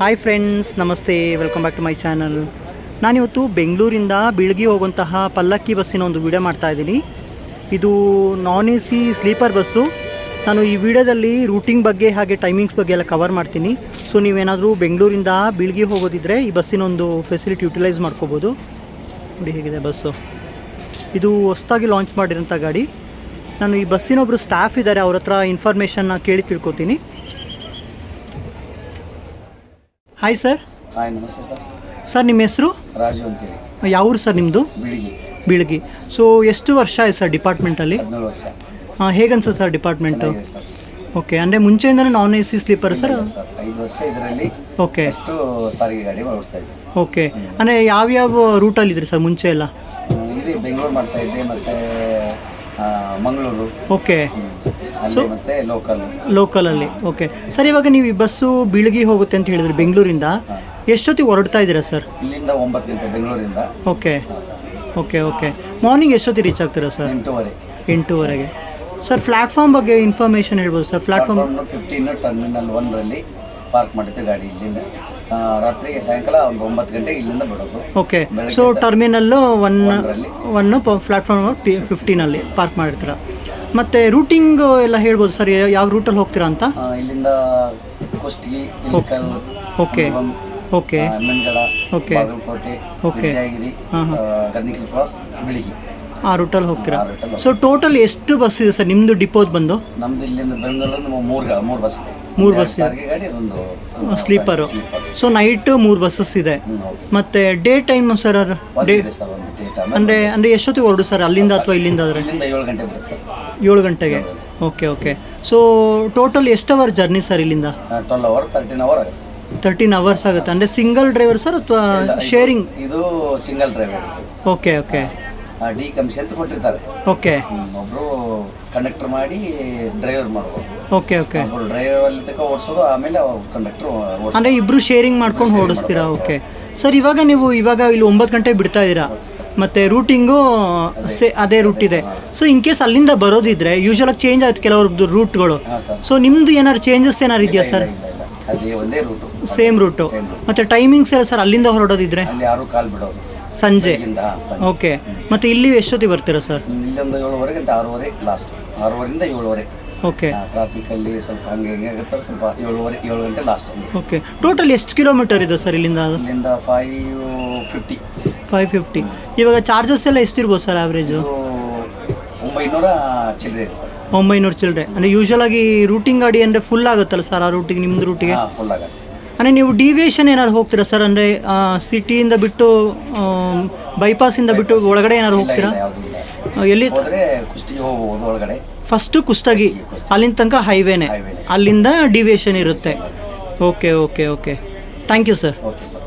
Hi friends, ನಮಸ್ತೆ, welcome back to my channel. ನಾನಿವತ್ತು ಬೆಂಗಳೂರಿಂದ ಬೀಳ್ಗಿ ಹೋಗುವಂತಹ ಪಲ್ಲಕ್ಕಿ ಬಸ್ಸಿನ ಒಂದು ವಿಡಿಯೋ ಮಾಡ್ತಾಯಿದ್ದೀನಿ. ಇದು ನಾನ್ AC ಸ್ಲೀಪರ್ ಬಸ್ಸು. ನಾನು ಈ ವಿಡಿಯೋದಲ್ಲಿ ರೂಟಿಂಗ್ ಬಗ್ಗೆ ಹಾಗೆ ಟೈಮಿಂಗ್ಸ್ ಬಗ್ಗೆ ಎಲ್ಲ ಕವರ್ ಮಾಡ್ತೀನಿ. ಸೊ ನೀವೇನಾದರೂ ಬೆಂಗಳೂರಿಂದ ಬೀಳ್ಗಿ ಹೋಗೋದಿದ್ದರೆ ಈ ಬಸ್ಸಿನ ಒಂದು ಫೆಸಿಲಿಟಿ ಯುಟಿಲೈಸ್ ಮಾಡ್ಕೋಬೋದು. ನೋಡಿ ಹೇಗಿದೆ ಬಸ್ಸು. ಇದು ಹೊಸದಾಗಿ ಲಾಂಚ್ ಮಾಡಿರೋಂಥ ಗಾಡಿ. ನಾನು ಈ ಬಸ್ಸಿನೊಬ್ಬರು ಸ್ಟಾಫ್ ಇದ್ದಾರೆ, ಅವ್ರ ಹತ್ರ ಇನ್ಫಾರ್ಮೇಷನ್ನ ಕೇಳಿ ತಿಳ್ಕೊತೀನಿ. Hi sir. ಹಾಯ್, ನಮಸ್ತೆ ಸರ್. ಸರ್ ನಿಮ್ಮ ಹೆಸರು? ರಾಜು ಅಂತೇಳಿ. ಯಾವ ಊರು ಸರ್ ನಿಮ್ಮದು? ಬೀಳ್ಗಿ. ಸೊ ಎಷ್ಟು ವರ್ಷ ಆಯ್ತು ಸರ್ ಡಿಪಾರ್ಟ್ಮೆಂಟಲ್ಲಿ? 17 ವರ್ಷ. ಹೇಗನ್ಸುತ್ತೆ ಸರ್ ಡಿಪಾರ್ಟ್ಮೆಂಟು? ಸರ್, ಓಕೆ, ಅಂದರೆ ಮುಂಚೆಯಿಂದಲೂ ನಾನ್ AC ಸ್ಲೀಪರ್ ಸರ್? 5 ವರ್ಷ ಇದರಲ್ಲಿ. ಓಕೆ, ಎಷ್ಟು ಸಾರಿಗೆ ಗಾಡಿ ಓಡಿಸ್ತಾ ಇದ್ದೆ. ಓಕೆ, ಅಂದರೆ ಯಾವ್ಯಾವ ರೂಟಲ್ಲಿ ಇದ್ರಿ ಸರ್ ಮುಂಚೆ ಎಲ್ಲ? ಇದು ಬೆಂಗಳೂರು ಮಾಡ್ತಾ ಇದ್ದೆ, ಮತ್ತು ಮಂಗಳೂರು. ಓಕೆ, ಅಲ್ಲಿ ಮತ್ತೆ ಲೋಕಲಲ್ಲಿ. ಓಕೆ ಸರ್, ಇವಾಗ ನೀವು ಈ ಬಸ್ಸು ಬೀಳ್ಗಿ ಹೋಗುತ್ತೆ ಅಂತ ಹೇಳಿದ್ರಿ ಬೆಂಗಳೂರಿಂದ. ಎಷ್ಟೊತ್ತಿಗೆ ಹೊರಡ್ತಾ ಇದ್ದೀರಾ ಸರ್? ಇಲ್ಲಿಂದ 9 ಗಂಟೆ ಬೆಂಗಳೂರಿಂದ. Okay okay okay. ಮಾರ್ನಿಂಗ್ ಎಷ್ಟೊತ್ತಿಗೆ ರೀಚ್ ಆಗ್ತೀರಾ ಸರ್? 8:30 ಸರ್. ಪ್ಲ್ಯಾಟ್ಫಾರ್ಮ್ ಬಗ್ಗೆ ಇನ್ಫಾರ್ಮೇಷನ್ ಹೇಳ್ಬೋದು ಸರ್? ಪ್ಲ್ಯಾಟ್ಫಾರ್ಮ್ 15 ಟರ್ಮಿನಲ್ 1ರಲ್ಲಿ ಪಾರ್ಕ್ ಮಾಡಿದ್ದು ಗಾಡಿ. ಇಲ್ಲಿಂದ ರಾತ್ರಿಗೆ ಸಾಯಂಕಾಲ ಒಂದು 9 ಗಂಟೆಗೆ ಇಲ್ಲಿಂದ ಬಿಡೋದು. ಓಕೆ, ಸೊ ಟರ್ಮಿನಲ್ಲು 1 ಪ್ಲ್ಯಾಟ್ಫಾರ್ಮ್ 15ಅಲ್ಲಿ ಪಾರ್ಕ್ ಮಾಡಿರ್ತೀರ. ಮತ್ತು ರೂಟಿಂಗ್ ಎಲ್ಲ ಹೇಳ್ಬೋದು ಸರ್, ಯಾವ ರೂಟಲ್ಲಿ ಹೋಗ್ತೀರಾ ಅಂತ? ಇಲ್ಲಿಂದ Kushtagi, Ilkal, okay okay, Mengada, okay, Bagalkote, okay, Vidyagiri, Gadnikal cross, Bilgi, ಆ ರೂಟಲ್ಲಿ ಹೋಗ್ತೀರಾ. ಸೊ ಟೋಟಲ್ ಎಷ್ಟು ಬಸ್ ಇದೆ ಸರ್ ನಿಮ್ಮದು ಡಿಪೋದ್ ಬಂದು? ನಮ್ದು ಇಲ್ಲಿಂದ ಬೆಂಗಳೂರು ಮೂರು ಬಸ್ ಇದೆ. 3 ಬಸ್ ಸಾರಿಗೆ ಗಾಡಿ, ಒಂದು ಸ್ಲೀಪರು. ಸೊ ನೈಟ್ 3 ಬಸ್ಸಸ್ ಇದೆ. ಮತ್ತು ಡೇ ಟೈಮ್ ಸರ್? ಅಂದರೆ ಎಷ್ಟೊತ್ತಿಗೆ ಹೊರಡು ಸರ್ ಅಲ್ಲಿಂದ ಅಥವಾ ಇಲ್ಲಿಂದ? ಆದರೆ 7 ಗಂಟೆ ಬಿಡುತ್ತೆ ಸರ್. 7 ಗಂಟೆಗೆ. Okay okay. ಸೊ ಟೋಟಲ್ ಎಷ್ಟು ಅವರ್ ಜರ್ನಿ ಸರ್ ಇಲ್ಲಿಂದ? 12 ಅವರ್ 13 ಅವರ್ ಆಗುತ್ತೆ. 13 ಅವರ್ಸ್ ಆಗುತ್ತೆ. ಅಂದರೆ ಸಿಂಗಲ್ ಡ್ರೈವರ್ ಸರ್ ಅಥವಾ ಶೇರಿಂಗ್? ಇದು single driver. Okay okay. D commission ಅಂತ ಕೊಟ್ಟಿರ್ತಾರೆ. ಓಕೆ, ಒಬ್ರು ಕಂಡಕ್ಟರ್ ಮಾಡಿ ಡ್ರೈವರ್ ಮಾಡ್ಬೋದು. Okay okay. ಒಬ್ರು ಡ್ರೈವರ್ ಅಲ್ಲಿ ತನಕ ಓಡಿಸೋದು, ಆಮೇಲೆ ಕಂಡಕ್ಟರ್. ಅಂದರೆ ಇಬ್ಬರು ಶೇರಿಂಗ್ ಮಾಡ್ಕೊಂಡು ಓಡಿಸ್ತೀರಾ? Okay sir. ಇವಾಗ ನೀವು ಇಲ್ಲಿ 9 ಗಂಟೆಗೆ ಬಿಡ್ತಾ ಇದ್ದೀರಾ, ಮತ್ತು ರೂಟಿಂಗು ಅದೇ ರೂಟ್ ಇದೆ. ಸೊ ಇನ್ ಕೇಸ್ ಅಲ್ಲಿಂದ ಬರೋದಿದ್ರೆ ಯೂಶಲಾಗಿ ಚೇಂಜ್ ಆಗುತ್ತೆ ಕೆಲವ್ರದ್ದು ರೂಟ್ಗಳು. ಸೊ ನಿಮ್ಮದು ಏನಾದ್ರು ಚೇಂಜಸ್ ಏನಾರು ಇದೆಯಾ ಸರ್? ಅದೇ ಒಂದೇ ರೂಟು, ಸೇಮ್ ರೂಟು. ಮತ್ತು ಟೈಮಿಂಗ್ಸ್ ಎಲ್ಲ ಸರ್ ಅಲ್ಲಿಂದ ಹೊರಡೋದಿದ್ರೆ? ಅಲ್ಲಿ 6 ಕಾಲ್ ಬಿಡೋದು ಸಂಜೆ. ಓಕೆ, ಮತ್ತು ಇಲ್ಲಿ ಎಷ್ಟೊತ್ತಿಗೆ ಬರ್ತೀರಾ ಸರ್? ಇಲ್ಲಿ ಒಂದು 7:30 ಗಂಟೆ, 6:30 ಲಾಸ್ಟ್. 6:30ರಿಂದ 7:30. ಓಕೆ. ಟ್ರಾಫಿಕಲ್ಲಿ ಸ್ವಲ್ಪ ಹಂಗೆ ಹಿಂಗೆ ಆಗುತ್ತೆ, ಸ್ವಲ್ಪ 7:30 7 ಗಂಟೆ ಲಾಸ್ಟ್. ಓಕೆ. ಟೋಟಲ್ ಎಷ್ಟು ಕಿಲೋಮೀಟರ್ ಇದೆ ಸರ್ ಇಲ್ಲಿಂದ? ಇಲ್ಲಿಂದ 550. ಇವಾಗ ಚಾರ್ಜಸ್ ಎಲ್ಲ ಎಷ್ಟಿರ್ಬೋದು ಸರ್ ಆವ್ರೇಜು? 900 ಚಿಲ್ಲರೆ ಇದೆ ಸರ್. 900 ಚಿಲ್ಲರೆ. ಅಂದರೆ ಯೂಶಲಾಗಿ ರೂಟಿಂಗ್ ಗಾಡಿ ಅಂದರೆ ಫುಲ್ ಆಗುತ್ತಲ್ಲ ಸರ್ ಆ ರೂಟಿಗೆ, ನಿಮ್ಮದು ರೂಟಿಗೆ? ಫುಲ್ ಆಗುತ್ತೆ. ಅಂದರೆ ನೀವು ಡಿವಿಯೇಷನ್ ಏನಾದ್ರು ಹೋಗ್ತೀರಾ ಸರ್? ಅಂದರೆ ಸಿಟಿಯಿಂದ ಬಿಟ್ಟು ಬೈಪಾಸಿಂದ ಬಿಟ್ಟು ಒಳಗಡೆ ಏನಾದ್ರು ಹೋಗ್ತೀರಾ? ಎಲ್ಲಿ? ಕುಷ್ಟಗಿ ಹೋಗ್ಬೋದು ಒಳಗಡೆ. ಫಸ್ಟು ಕುಷ್ಟಗಿ, ಅಲ್ಲಿಂದ ತನಕ ಹೈವೇನೆ, ಅಲ್ಲಿಂದ ಡಿವಿಯೇಷನ್ ಇರುತ್ತೆ. Okay okay okay. Thank you sir. Okay sir.